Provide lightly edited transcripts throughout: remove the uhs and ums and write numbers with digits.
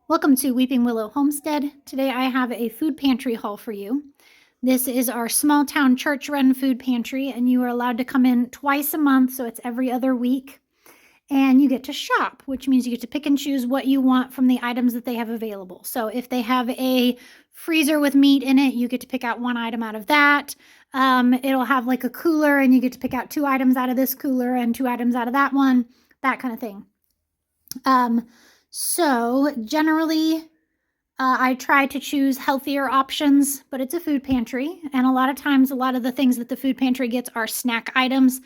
Welcome to Weeping Willow Homestead. Today I have a food pantry haul for you. This is our small town church run food pantry, and you are allowed to come in twice a month, so it's every other week. And you get to shop, which means you get to pick and choose what you want from the items that they have available. So if they have a freezer with meat in it, you get to pick out one item out of that. It'll have like a cooler, and you get to pick out 2 items out of this cooler and 2 items out of that one, that kind of thing. So generally, I try to choose healthier options, but it's a food pantry. And a lot of times, a lot of the things that the food pantry gets are snack items.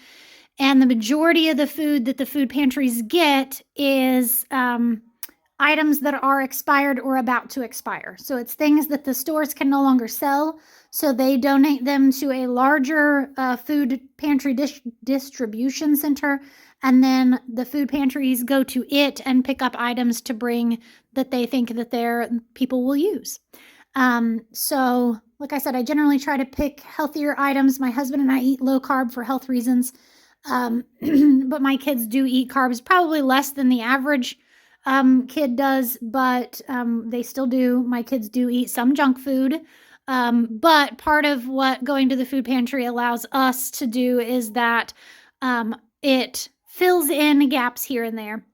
And the majority of the food that the food pantries get is items that are expired or about to expire. So it's things that the stores can no longer sell. So they donate them to a larger food pantry distribution center. And then the food pantries go to it and pick up items to bring that they think that their people will use. So like I said, I generally try to pick healthier items. My husband and I eat low carb for health reasons. But my kids do eat carbs, probably less than the average kid does, but they still do. My kids do eat some junk food. But part of what going to the food pantry allows us to do is that it fills in gaps here and there.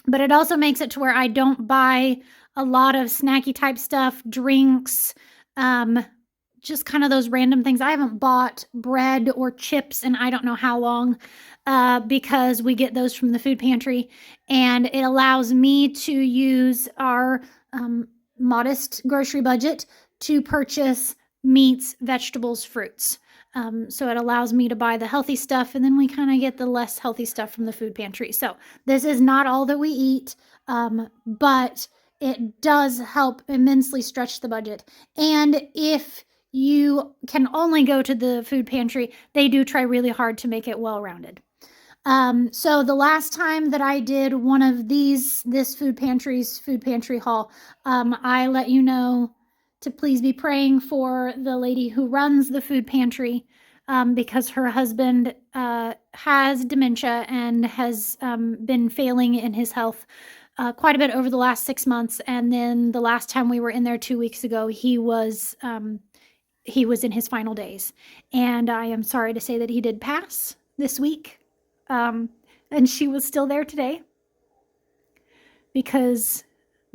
But it also makes it to where I don't buy a lot of snacky type stuff, drinks, just kind of those random things. I haven't bought bread or chips in I don't know how long because we get those from the food pantry. And it allows me to use our modest grocery budget to purchase meats, vegetables, fruits. So it allows me to buy the healthy stuff, and then we kind of get the less healthy stuff from the food pantry. So this is not all that we eat, but it does help immensely stretch the budget. And if you can only go to the food pantry, they do try really hard to make it well-rounded. So the last time that I did one of this food pantry haul, I let you know to please be praying for the lady who runs the food pantry, because her husband has dementia and has been failing in his health quite a bit over the last 6 months. And then the last time we were in there 2 weeks ago, he was in his final days. And I am sorry to say that he did pass this week. And she was still there today because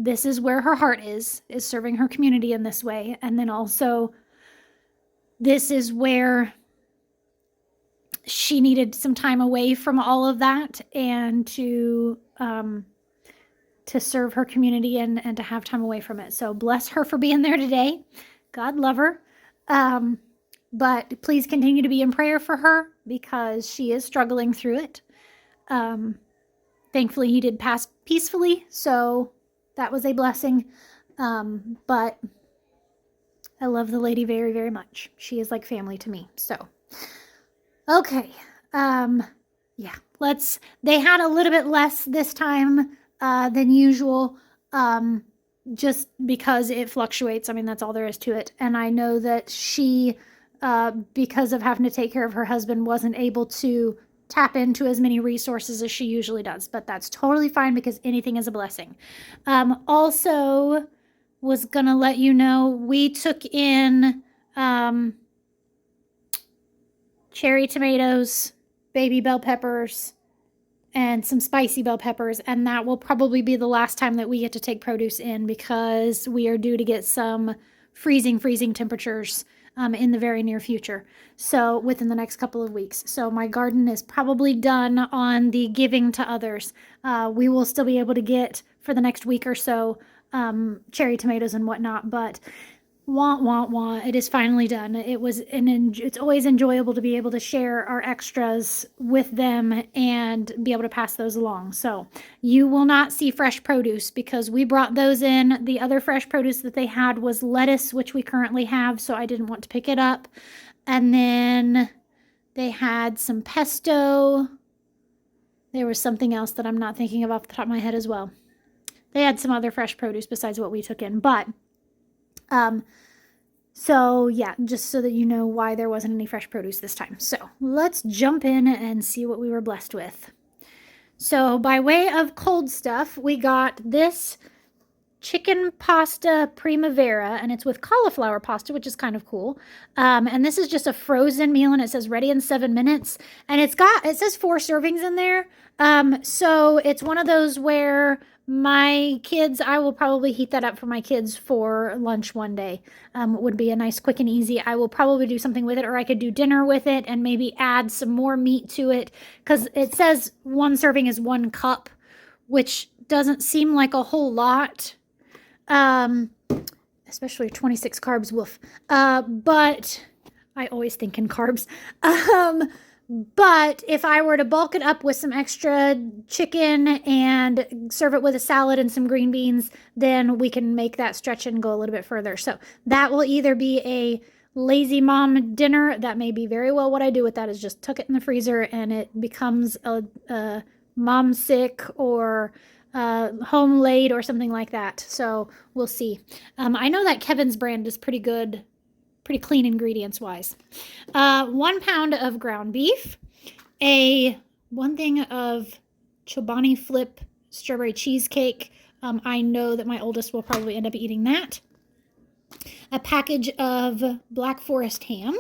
this is where her heart is serving her community in this way. And then also this is where she needed some time away from all of that and to serve her community and to have time away from it. So bless her for being there today. God love her. But please continue to be in prayer for her because she is struggling through it. Thankfully, he did pass peacefully, so that was a blessing. But I love the lady very, very much. She is like family to me. So, okay. Yeah, they had a little bit less this time than usual, just because it fluctuates. I mean, that's all there is to it. And I know that she, because of having to take care of her husband, wasn't able to tap into as many resources as she usually does, but that's totally fine because anything is a blessing. Also was gonna let you know we took in cherry tomatoes, baby bell peppers, and some spicy bell peppers, and that will probably be the last time that we get to take produce in because we are due to get some freezing temperatures in the very near future. So within the next couple of weeks. So my garden is probably done on the giving to others. We will still be able to get for the next week or so cherry tomatoes and whatnot, but it is finally done. It's always enjoyable to be able to share our extras with them and be able to pass those along. So you will not see fresh produce because we brought those in. The other fresh produce that they had was lettuce, which we currently have, so I didn't want to pick it up. And then they had some pesto. There was something else that I'm not thinking of off the top of my head as well. They had some other fresh produce besides what we took in, but so yeah, just so that you know why there wasn't any fresh produce this time. So let's jump in and see what we were blessed with. So by way of cold stuff, we got this chicken pasta primavera, and it's with cauliflower pasta, which is kind of cool. And this is just a frozen meal, and it says ready in 7 minutes. And it says 4 servings in there. So it's one of those where my kids, I will probably heat that up for my kids for lunch one day. It would be a nice, quick and easy. I will probably do something with it, or I could do dinner with it and maybe add some more meat to it, because it says 1 serving is 1 cup, which doesn't seem like a whole lot. Especially 26 carbs, woof. But I always think in carbs. But if I were to bulk it up with some extra chicken and serve it with a salad and some green beans, then we can make that stretch and go a little bit further. So that will either be a lazy mom dinner. That may be very well what I do with that is just tuck it in the freezer and it becomes a mom sick or home laid or something like that. So we'll see. I know that Kevin's brand is pretty good, pretty clean ingredients wise. 1 pound of ground beef, 1 thing of Chobani Flip strawberry cheesecake. I know that my oldest will probably end up eating that. A package of Black Forest ham.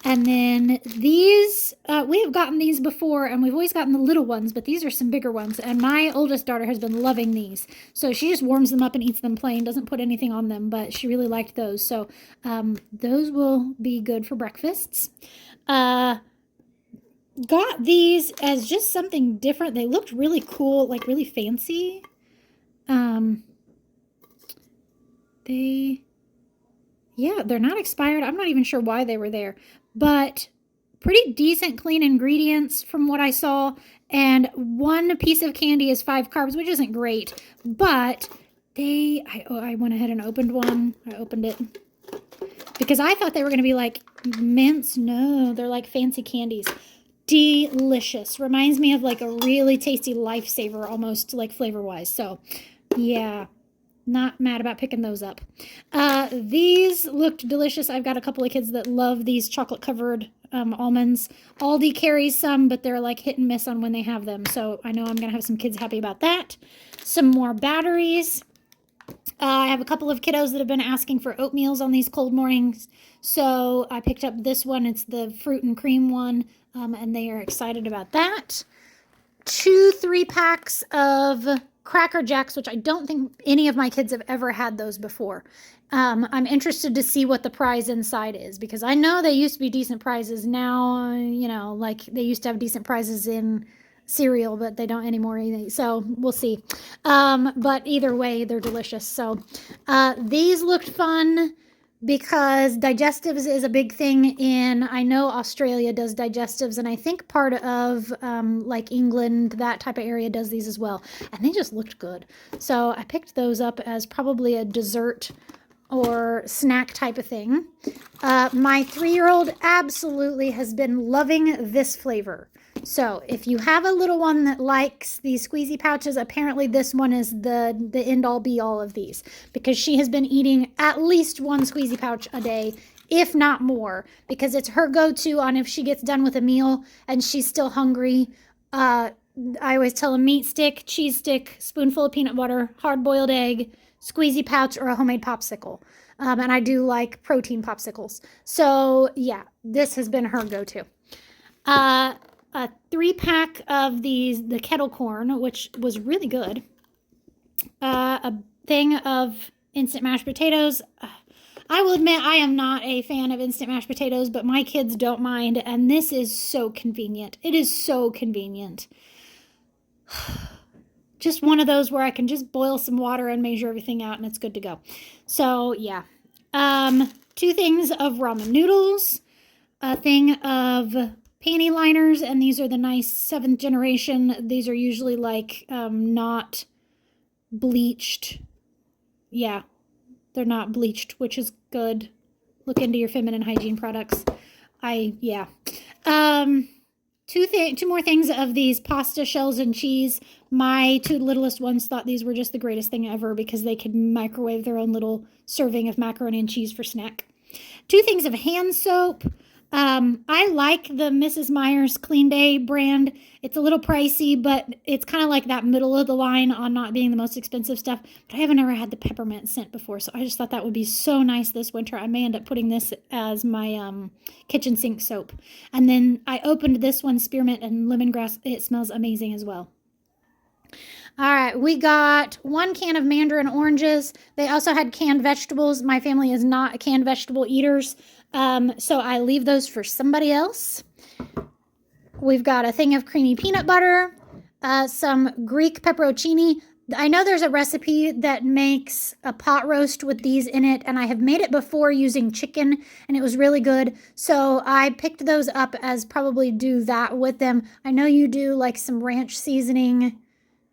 And then these, we have gotten these before, and we've always gotten the little ones, but these are some bigger ones. And my oldest daughter has been loving these. So she just warms them up and eats them plain, doesn't put anything on them, but she really liked those. So those will be good for breakfasts. Got these as just something different. They looked really cool, like really fancy. Yeah, they're not expired. I'm not even sure why they were there, but pretty decent, clean ingredients from what I saw. And 1 piece of candy is 5 carbs, which isn't great, but I went ahead and opened one. I opened it because I thought they were going to be like mints. No, they're like fancy candies. Delicious. Reminds me of like a really tasty Lifesaver, almost like flavor-wise. So yeah. Not mad about picking those up. These looked delicious. I've got a couple of kids that love these chocolate-covered almonds. Aldi carries some, but they're like hit and miss on when they have them. So I know I'm going to have some kids happy about that. Some more batteries. I have a couple of kiddos that have been asking for oatmeals on these cold mornings. So I picked up this one. It's the fruit and cream one, and they are excited about that. 2 3-packs of Cracker Jacks, which I don't think any of my kids have ever had those before. I'm interested to see what the prize inside is, because I know they used to be decent prizes. Now, you know, like they used to have decent prizes in cereal, but they don't anymore either. So we'll see. But either way, they're delicious. So these looked fun, because digestives is a big thing I know Australia does digestives, and I think part of like England, that type of area does these as well. And they just looked good. So I picked those up as probably a dessert or snack type of thing. My 3-year-old absolutely has been loving this flavor. So if you have a little one that likes these squeezy pouches, apparently this one is the end-all be-all of these, because she has been eating at least 1 squeezy pouch a day, if not more, because it's her go-to on if she gets done with a meal and she's still hungry. I always tell a meat stick, cheese stick, spoonful of peanut butter, hard-boiled egg, squeezy pouch, or a homemade popsicle. And I do like protein popsicles. So yeah, this has been her go-to. A 3-pack of the kettle corn, which was really good. A thing of instant mashed potatoes. I will admit I am not a fan of instant mashed potatoes, but my kids don't mind, and this is so convenient. It is so convenient. Just one of those where I can just boil some water and measure everything out, and it's good to go. So yeah. 2 things of ramen noodles. A thing of panty liners, and these are the nice 7th generation. These are usually like not bleached. Yeah, they're not bleached, which is good. Look into your feminine hygiene products. Yeah. 2 more things of these pasta shells and cheese. My 2 littlest ones thought these were just the greatest thing ever, because they could microwave their own little serving of macaroni and cheese for snack. 2 things of hand soap. I like the Mrs. Meyer's Clean Day brand. It's a little pricey, but it's kind of like that middle of the line on not being the most expensive stuff. But I haven't ever had the peppermint scent before, so I just thought that would be so nice this winter. I may end up putting this as my kitchen sink soap. And then I opened this one, spearmint and lemongrass. It smells amazing as well. All right, we got 1 can of mandarin oranges. They also had canned vegetables. My family is not canned vegetable eaters, so I leave those for somebody else. We've got a thing of creamy peanut butter, some Greek pepperoncini. I know there's a recipe that makes a pot roast with these in it, and I have made it before using chicken, and it was really good. So I picked those up as probably do that with them. I know you do like some ranch seasoning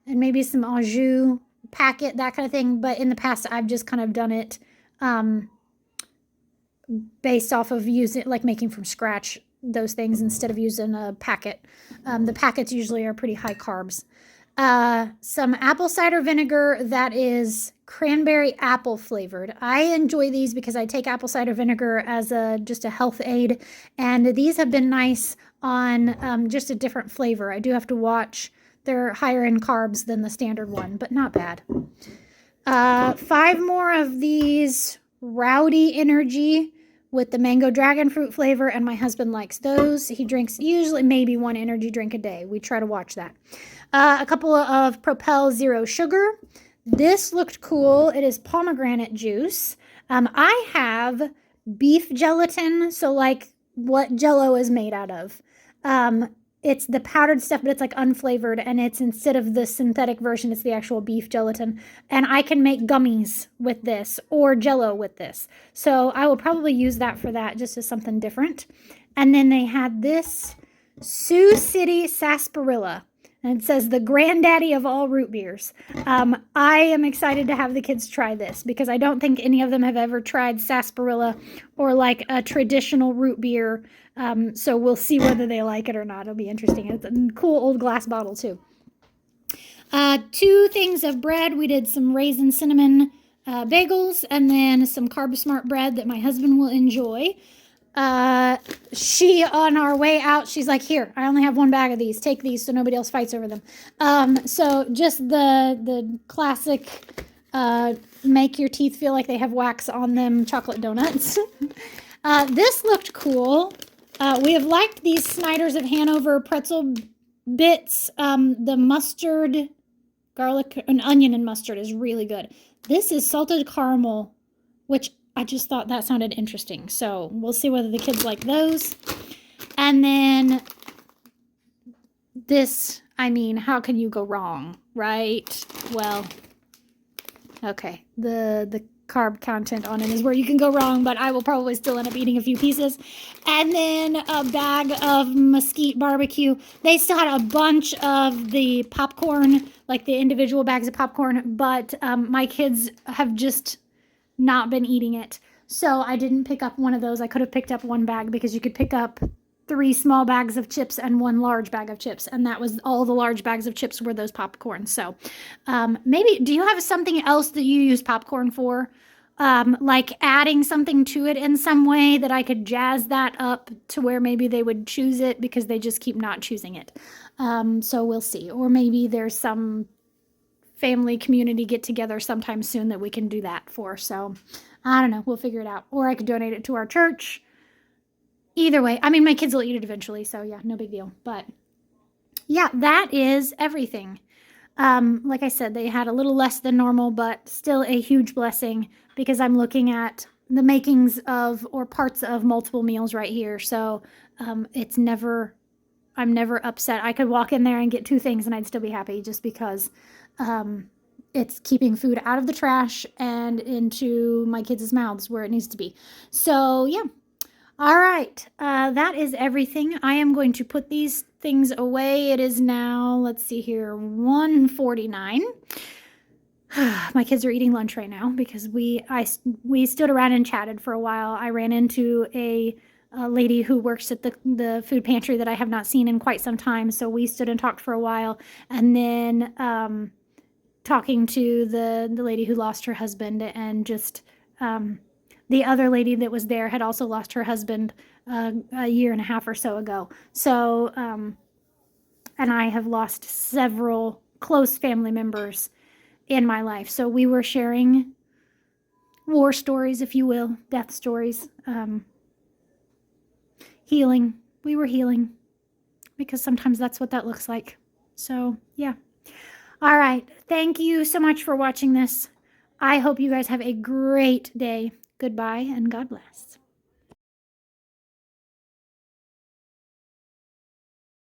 and maybe some au jus packet, that kind of thing. But in the past, I've just kind of done it based off of using, like making from scratch those things instead of using a packet. The packets usually are pretty high carbs. Some apple cider vinegar that is cranberry apple flavored. I enjoy these because I take apple cider vinegar as just a health aid. And these have been nice on just a different flavor. I do have to watch. They're higher in carbs than the standard one, but not bad. 5 more of these Rowdy Energy with the mango dragon fruit flavor, and my husband likes those. He drinks usually maybe 1 energy drink a day. We try to watch that. A couple of Propel Zero Sugar. This looked cool. It is pomegranate juice. I have beef gelatin, so like what Jell-O is made out of. It's the powdered stuff, but it's like unflavored, and it's instead of the synthetic version, it's the actual beef gelatin. And I can make gummies with this or Jell-O with this. So I will probably use that for that, just as something different. And then they had this Sioux City Sarsaparilla. And it says the granddaddy of all root beers. I am excited to have the kids try this because I don't think any of them have ever tried sarsaparilla or like a traditional root beer. So we'll see whether they like it or not. It'll be interesting. It's a cool old glass bottle too. 2 things of bread. We did some raisin cinnamon bagels and then some Carb Smart bread that my husband will enjoy. She, on our way out, she's like, here, I only have 1 bag of these. Take these so nobody else fights over them. So just the classic make your teeth feel like they have wax on them chocolate donuts. This looked cool. We have liked these Snyder's of Hanover pretzel bits. The mustard, garlic, and onion and mustard is really good. This is salted caramel, which I just thought that sounded interesting. So we'll see whether the kids like those. And then this, I mean, how can you go wrong, right? Well, okay. The carb content on it is where you can go wrong, but I will probably still end up eating a few pieces. And then a bag of mesquite barbecue. They still had a bunch of the popcorn, like the individual bags of popcorn, but my kids have just not been eating it. So I didn't pick up one of those. I could have picked up 1 bag because you could pick up 3 small bags of chips and 1 large bag of chips. And that was all the large bags of chips were those popcorn. So maybe, do you have something else that you use popcorn for? Like adding something to it in some way that I could jazz that up to where maybe they would choose it because they just keep not choosing it. So we'll see. Or maybe there's some family community get together sometime soon that we can do that for. So I don't know. We'll figure it out. Or I could donate it to our church. Either way, I mean, my kids will eat it eventually. So yeah, no big deal. But yeah, that is everything. Like I said, they had a little less than normal, but still a huge blessing because I'm looking at the makings of or parts of multiple meals right here. So it's never, I'm never upset. I could walk in there and get 2 things and I'd still be happy just because it's keeping food out of the trash and into my kids' mouths where it needs to be. So yeah. All right. That is everything. I am going to put these things away. It is now, let's see here, 1:49. My kids are eating lunch right now because we stood around and chatted for a while. I ran into a lady who works at the food pantry that I have not seen in quite some time. So we stood and talked for a while, and then talking to the lady who lost her husband, and just the other lady that was there had also lost her husband a year and a half or so ago. So, and I have lost several close family members in my life. So we were sharing war stories, if you will, death stories, healing. We were healing because sometimes that's what that looks like. So, yeah. All right. Thank you so much for watching this. I hope you guys have a great day. Goodbye and God bless.